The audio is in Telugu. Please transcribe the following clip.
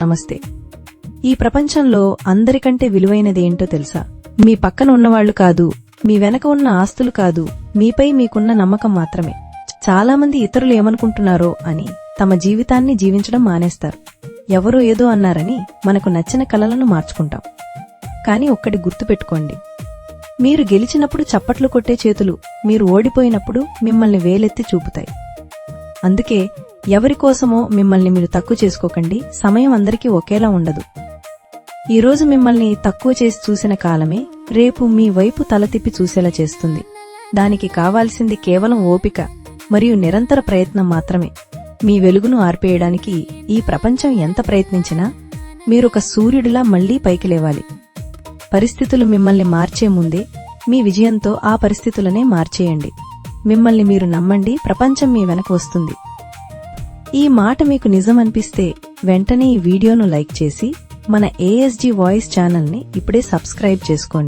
నమస్తే. ఈ ప్రపంచంలో అందరికంటే విలువైనది ఏంటో తెలుసా? మీ పక్కన ఉన్నవాళ్లు కాదు, మీ వెనక ఉన్న ఆస్తులు కాదు, మీపై మీకున్న నమ్మకం మాత్రమే. చాలామంది ఇతరులు ఏమనుకుంటున్నారో అని తమ జీవితాన్ని జీవించడం మానేస్తారు. ఎవరో ఏదో అన్నారని మనకు నచ్చిన కలలను మార్చుకుంటాం. కాని ఒక్కటి గుర్తుపెట్టుకోండి, మీరు గెలిచినప్పుడు చప్పట్లు కొట్టే చేతులు మీరు ఓడిపోయినప్పుడు మిమ్మల్ని వేలెత్తి చూపుతాయి. అందుకే ఎవరికోసమో మిమ్మల్ని మీరు తక్కువ చేసుకోకండి. సమయం అందరికీ ఒకేలా ఉండదు. ఈరోజు మిమ్మల్ని తక్కువ చేసి చూసిన కాలమే రేపు మీ వైపు తల తిప్పి చూసేలా చేస్తుంది. దానికి కావాల్సింది కేవలం ఓపిక మరియు నిరంతర ప్రయత్నం మాత్రమే. మీ వెలుగును ఆర్పేయడానికి ఈ ప్రపంచం ఎంత ప్రయత్నించినా మీరొక సూర్యుడిలా మళ్లీ పైకి లేవాలి. పరిస్థితులు మిమ్మల్ని మార్చే ముందే మీ విజయంతో ఆ పరిస్థితులనే మార్చేయండి. మిమ్మల్ని మీరు నమ్మండి, ప్రపంచం మీ వెనక వస్తుంది. ఈ మాట మీకు నిజం అనిపిస్తే వెంటనే ఈ వీడియోను లైక్ చేసి మన ASG వాయిస్ ఛానల్ని ఇప్పుడే సబ్స్క్రైబ్ చేసుకోండి.